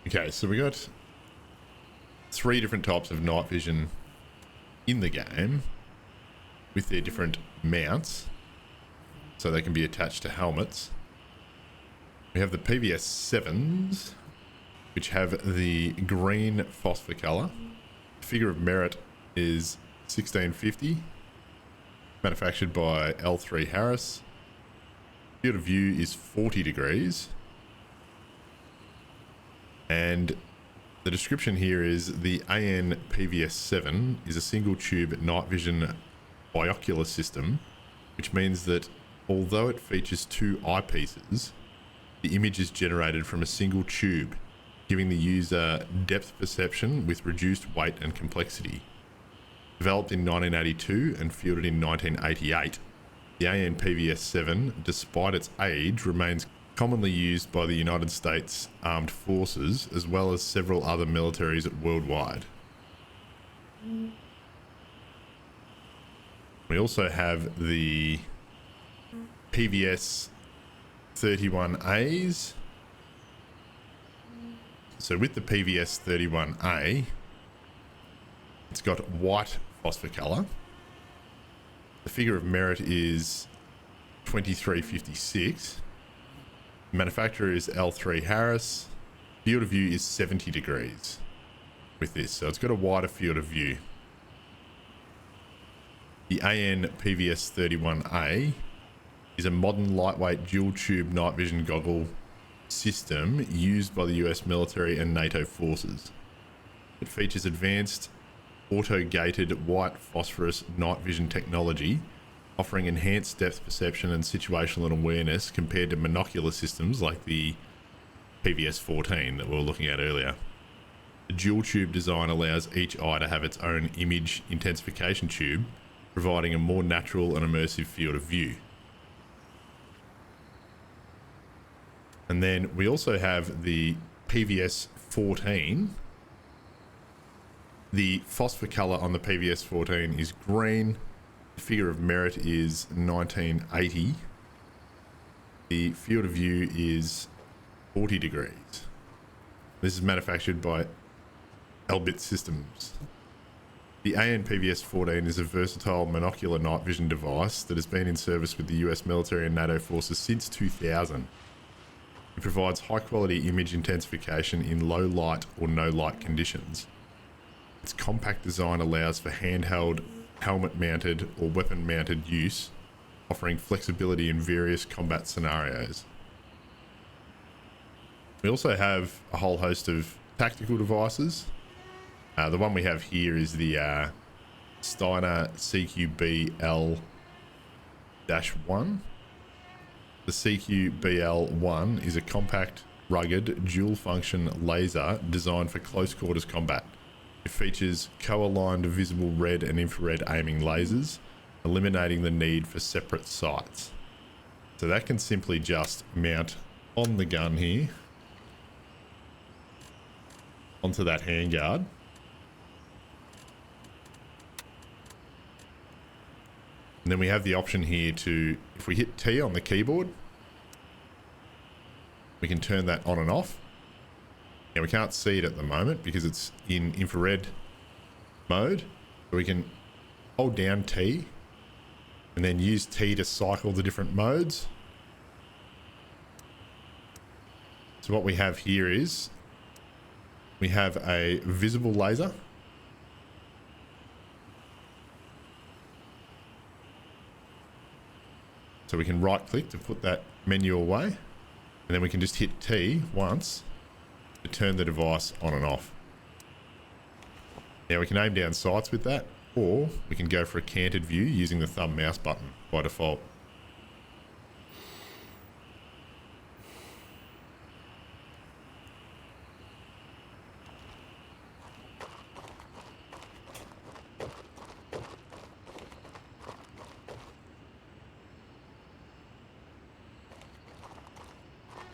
Okay, so we got 3 different types of night vision in the game with their different mounts, so they can be attached to helmets. We have the PVS 7s, which have the green phosphor color. Figure of merit is 1650, manufactured by L3 Harris. Field of view is 40 degrees. And the description here is the AN PVS 7 is a single tube night vision binocular system, which means that although it features 2 eyepieces, the image is generated from a single tube, giving the user depth perception with reduced weight and complexity. Developed in 1982 and fielded in 1988, the AN PVS 7, despite its age, remains commonly used by the United States Armed Forces as well as several other militaries worldwide. We also have the PVS 31As. So with the PVS 31A, it's got white phosphor color. The figure of merit is 2356. The manufacturer is L3 Harris. Field of view is 70 degrees with this, so it's got a wider field of view. The AN PVS 31A is a modern lightweight dual tube night vision goggle system used by the US military and NATO forces. It features advanced auto-gated white phosphorus night vision technology, offering enhanced depth perception and situational awareness compared to monocular systems like the PVS 14 that we were looking at earlier. The dual tube design allows each eye to have its own image intensification tube, providing a more natural and immersive field of view. And then we also have the PVS 14. The phosphor color on the PVS 14 is green. The figure of merit is 1980. The field of view is 40 degrees. This is manufactured by Elbit Systems. The AN PVS 14 is a versatile monocular night vision device that has been in service with the US military and NATO forces since 2000. It provides high quality image intensification in low light or no light conditions. Its compact design allows for handheld, helmet mounted or weapon mounted use, offering flexibility in various combat scenarios. We also have a whole host of tactical devices. The one we have here is the Steiner CQB-L-1. The CQB-L-1 is a compact, rugged, dual-function laser designed for close-quarters combat. It features co-aligned visible red and infrared aiming lasers, eliminating the need for separate sights. So that can simply just mount on the gun here, onto that handguard. And then we have the option here to, if we hit T on the keyboard, we can turn that on and off. Now we can't see it at the moment because it's in infrared mode. So we can hold down T and then use T to cycle the different modes. So what we have here is we have a visible laser. So we can right click to put that menu away, and then we can just hit T once to turn the device on and off. Now we can aim down sights with that, or we can go for a canted view using the thumb mouse button by default.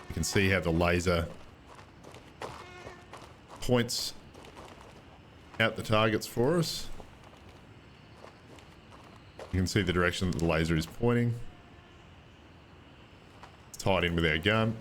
You can see how the laser points out the targets for us. You can see the direction that the laser is pointing. It's tied in with our gun.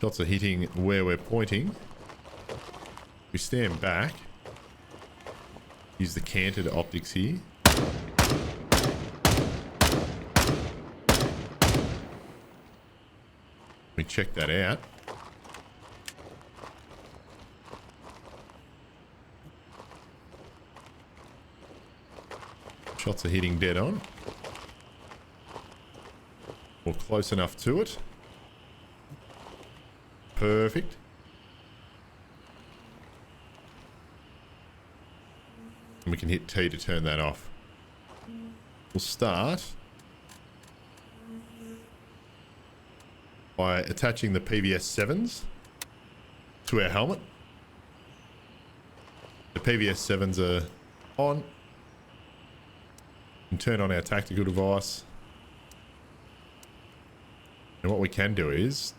Shots are hitting where we're pointing. We stand back. Use the canted optics here. We check that out. Shots are hitting dead on. Or close enough to it. Perfect. And we can hit T to turn that off. We'll start by attaching the PVS 7s to our helmet. The PVS 7s are on. And turn on our tactical device. And what we can do is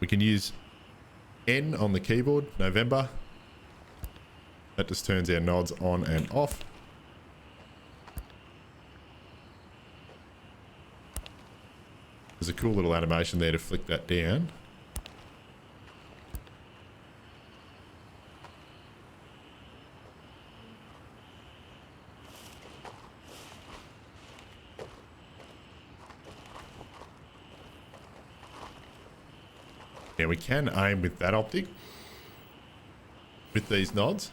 we can use N on the keyboard, November. That just turns our nods on and off. There's a cool little animation there to flick that down. Now we can aim with that optic, with these nods.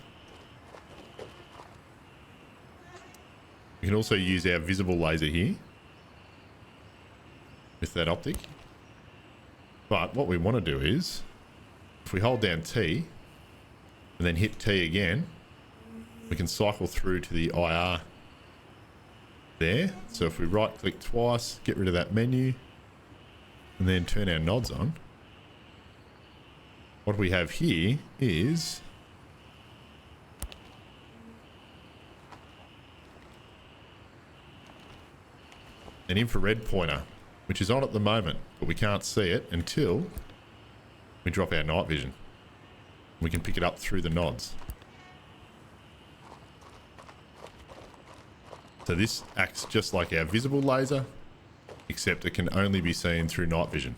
We can also use our visible laser here with that optic. But what we want to do is, if we hold down T and then hit T again, we can cycle through to the IR there. So if we right click twice, get rid of that menu, and then turn our nods on, what we have here is an infrared pointer, which is on at the moment, but we can't see it until we drop our night vision. We can pick it up through the nods. So this acts just like our visible laser, except it can only be seen through night vision.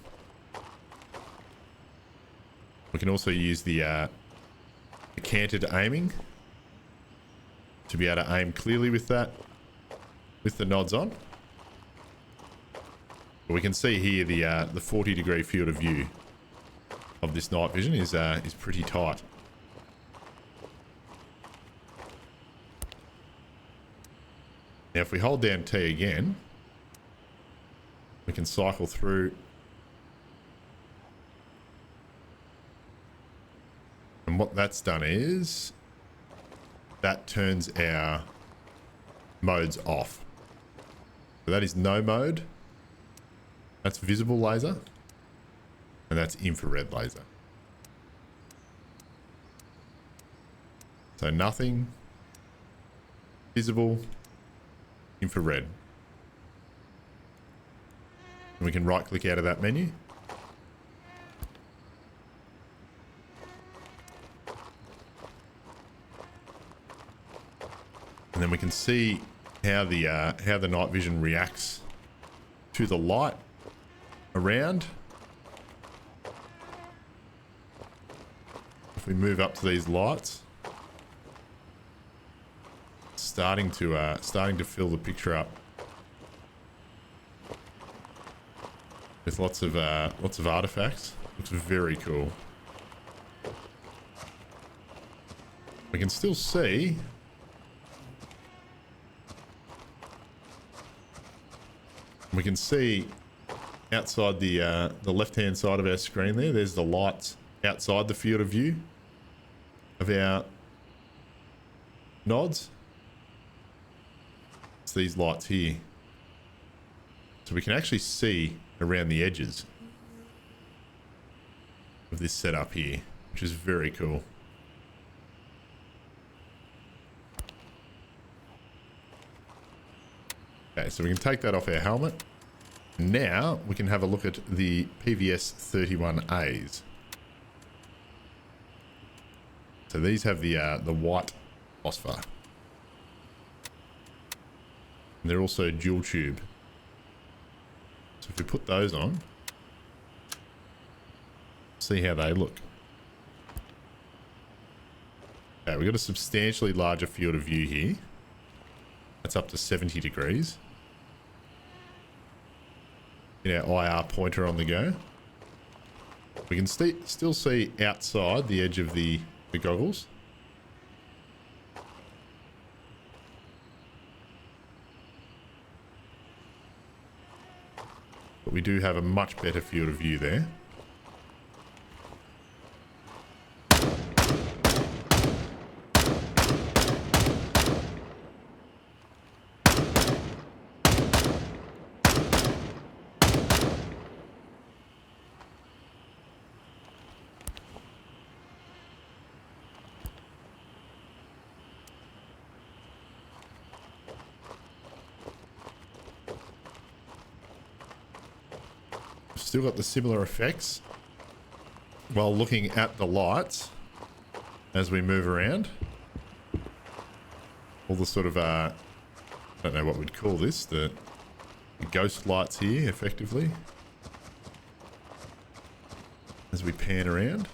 We can also use the canted aiming to be able to aim clearly with that, with the nods on. But we can see here the 40-degree field of view of this night vision is pretty tight. Now, if we hold down T again, we can cycle through. And what that's done is that turns our modes off. So that is no mode. That's visible laser. And that's infrared laser. So nothing, visible, infrared. And we can right click out of that menu. And then we can see how the night vision reacts to the light around. If we move up to these lights, starting to fill the picture up with lots of artifacts. Looks very cool. We can still see outside the left-hand side of our screen there. There's the lights outside the field of view of our nods. It's these lights here. So we can actually see around the edges of this setup here, which is very cool. Okay, so we can take that off our helmet. Now we can have a look at the PVS 31As. So these have the white phosphor. And they're also dual tube. So if we put those on, See how they look. Okay, we've got a substantially larger field of view here. That's up to 70 degrees. Get our IR pointer on the go. We can still see outside the edge of the goggles. But we do have a much better field of view there. Still got the similar effects while looking at the lights as we move around. All the sort of, I don't know what we'd call this, the ghost lights here, effectively, as we pan around.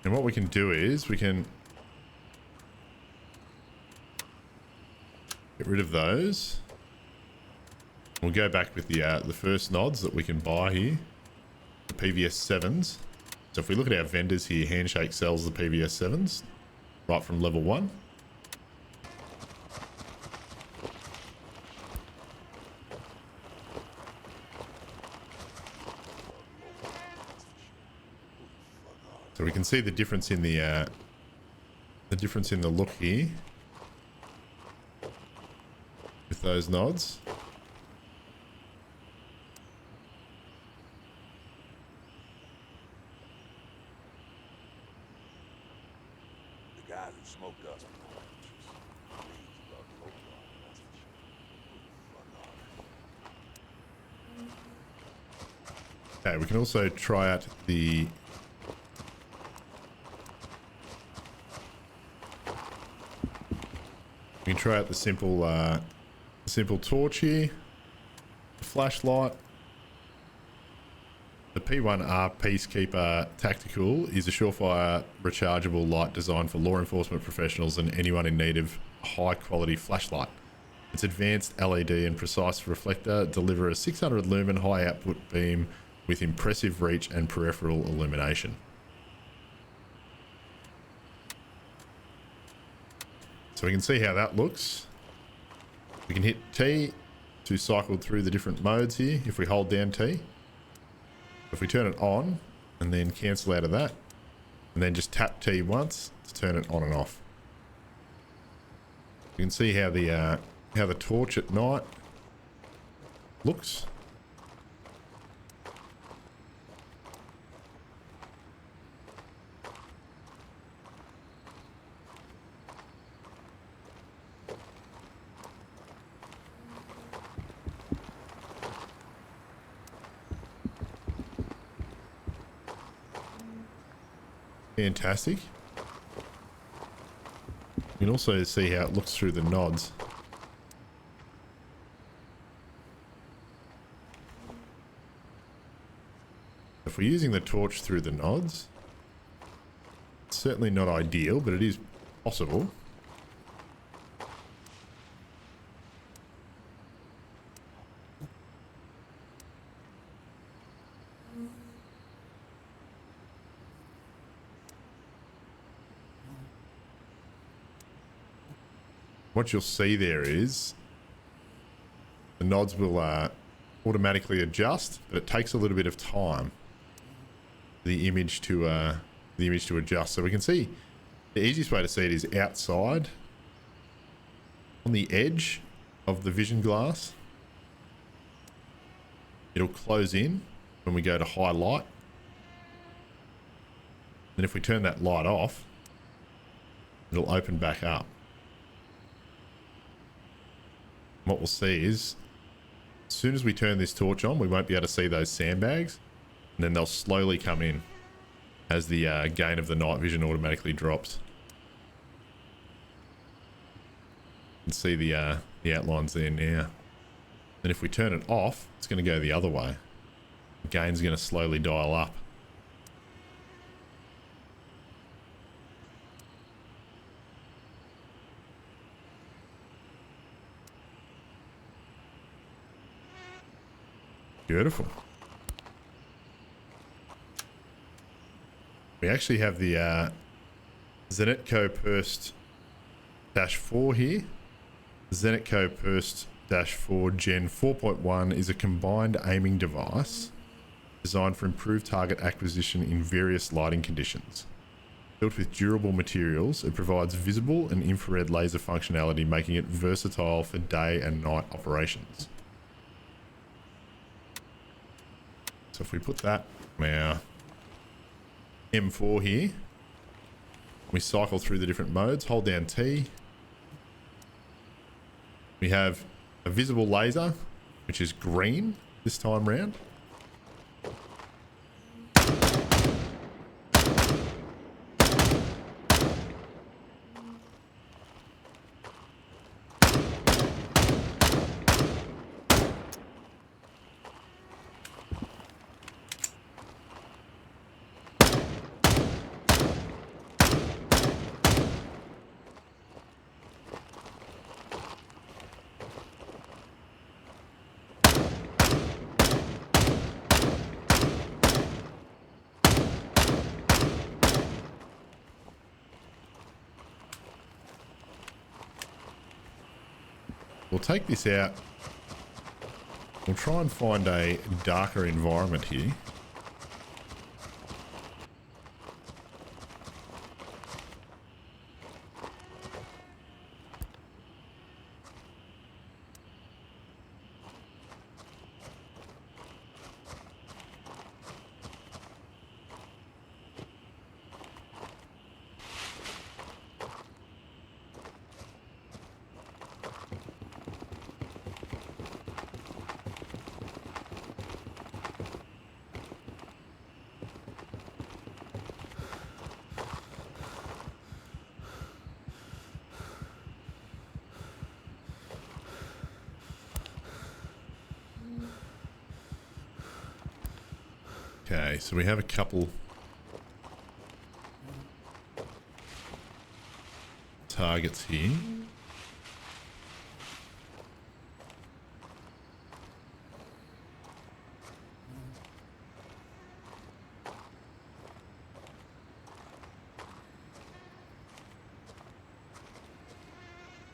And what we can do is we can get rid of those. We'll go back with the first nods that we can buy here, the PVS 7s. So if we look at our vendors here, Handshake sells the PVS 7s right from level 1. So we can see the difference in the look here with those nods. The guy who smoked us. Okay, we can also try out the we can try out the simple torch here, the flashlight. The P1R Peacekeeper Tactical is a surefire rechargeable light designed for law enforcement professionals and anyone in need of high quality flashlight. Its advanced LED and precise reflector deliver a 600 lumen high output beam with impressive reach and peripheral illumination. So we can see how that looks. We can hit T to cycle through the different modes here if we hold down T. If we turn it on and then cancel out of that and then just tap T once to turn it on and off. You can see how the torch at night looks. Fantastic. You can also see how it looks through the nods. If we're using the torch through the nods, it's certainly not ideal, but it is possible. What you'll see there is the nods will automatically adjust, but it takes a little bit of time for the image to adjust. So we can see the easiest way to see it is outside on the edge of the vision glass. It'll close in when we go to high light. And if we turn that light off, it'll open back up. What we'll see is As soon as we turn this torch on, we won't be able to see those sandbags, and then they'll slowly come in as the gain of the night vision automatically drops. You can see the outlines there now. And if we turn it off, it's going to go the other way. The gain's going to slowly dial up. Beautiful. We actually have the Zenitco Purst -4 here. Zenitco Purst -4 Gen 4.1 is a combined aiming device designed for improved target acquisition in various lighting conditions. Built with durable materials, it provides visible and infrared laser functionality, making it versatile for day and night operations. So if we put that on our M4 here, we cycle through the different modes, hold down T. We have a visible laser, which is green this time round. We'll take this out. We'll try and find a darker environment here. Okay, so we have a couple targets here.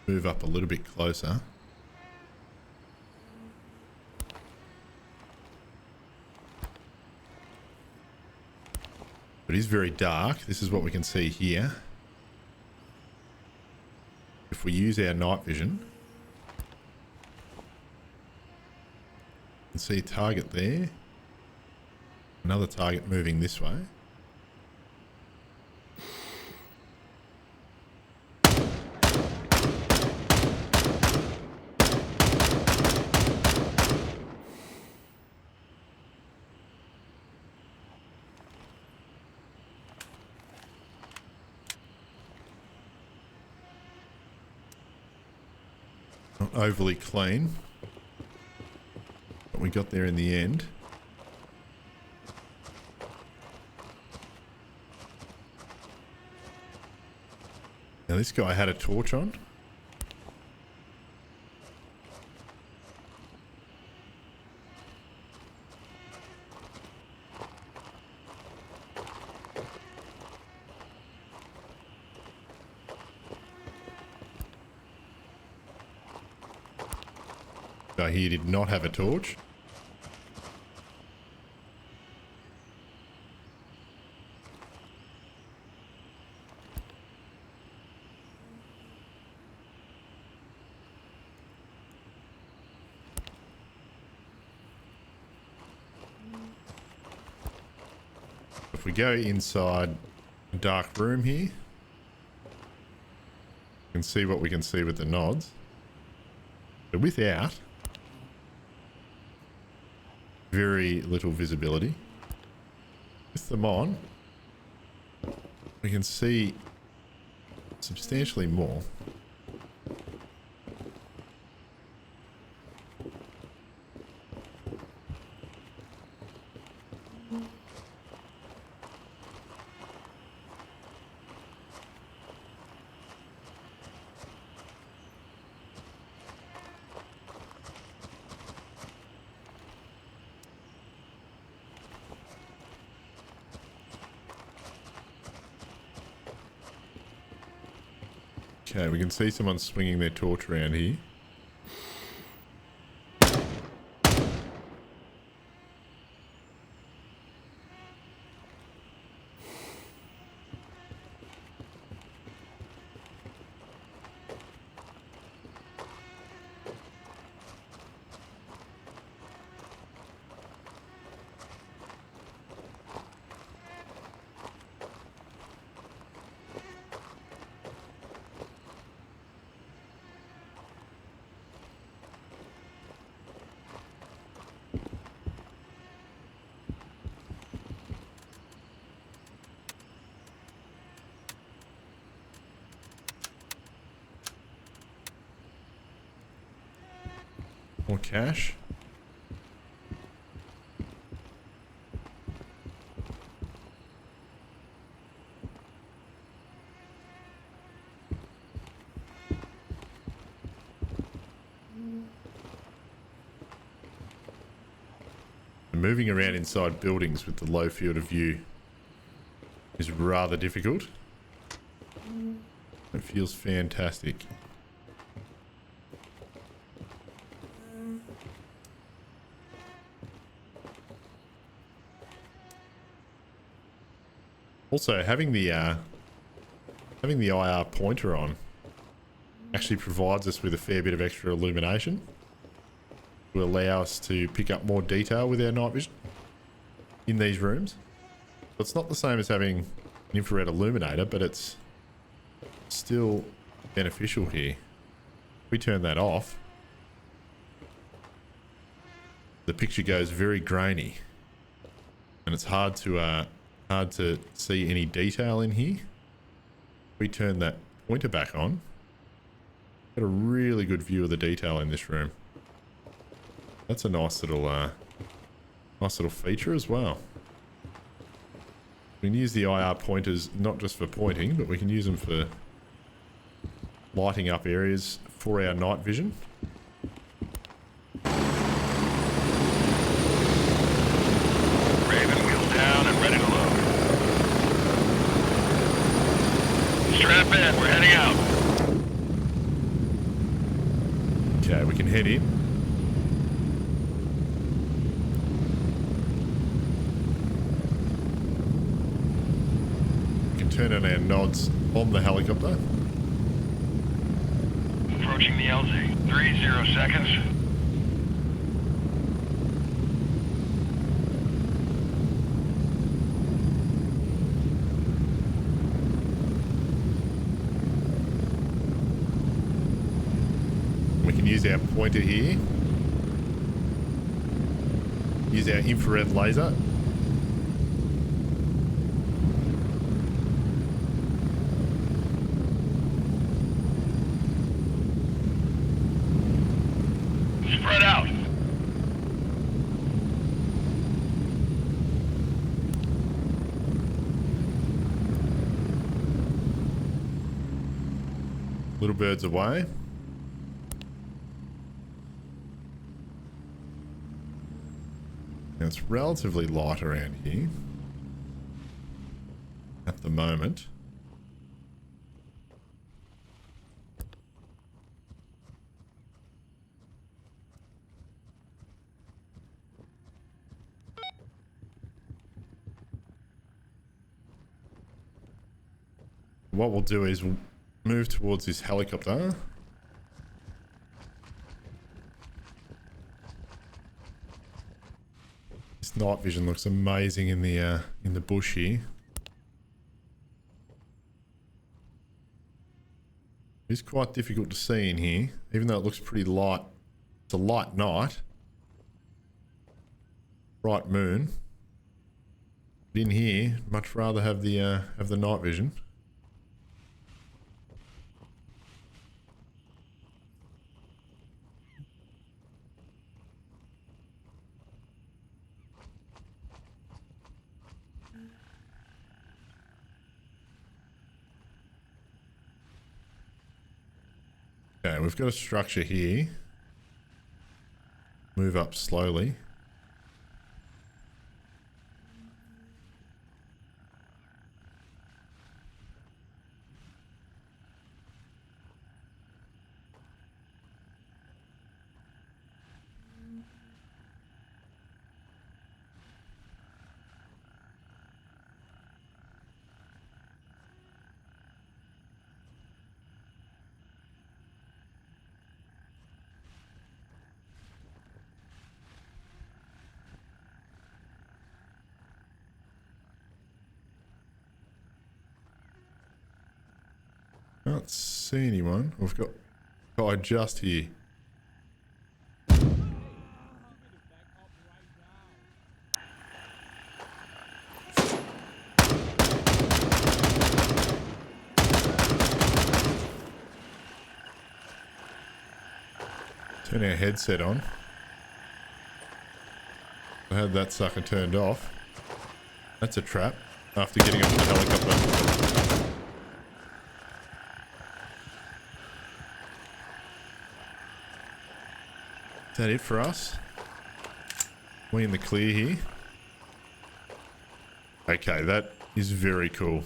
Move up a little bit closer. But it is very dark. This is what we can see here. If we use our night vision, you can see a target there. Another target moving this way. Not overly clean, but we got there in the end. Now this guy had a torch on. Guy here did not have a torch. If we go inside a dark room here, you can see what we can see with the nods. But without, very little visibility. With them on, we can see substantially more. Okay, we can see someone swinging their torch around here. More cash. Moving around inside buildings with the low field of view is rather difficult. It feels fantastic. Also, having the IR pointer on actually provides us with a fair bit of extra illumination to allow us to pick up more detail with our night vision in these rooms. So it's not the same as having an infrared illuminator, but it's still beneficial here. If we turn that off, the picture goes very grainy, and it's hard to see any detail in here. If we turn that pointer back on, got a really good view of the detail in this room. That's a nice little feature as well. We can use the IR pointers not just for pointing, but we can use them for lighting up areas for our night vision. Raven, wheels down and ready to load. Strap in, we're heading out. Okay, we can head in. We can turn on our nods on the helicopter. Approaching the LZ. 30 seconds. We can use our pointer here. Use our infrared laser. Spread out. Little birds away. Now it's relatively light around here at the moment. What we'll do is we'll move towards this helicopter. This night vision looks amazing in the bush here. It's quite difficult to see in here, even though it looks pretty light. It's a light night. bright moon. But in here, much rather have the night vision. Okay, we've got a structure here. Move up slowly. Can't see anyone. We've got a guy just here. Turn our headset on. I had that sucker turned off. That's a trap. After getting off the helicopter. Is that it for us? We in the clear here? Okay, that is very cool.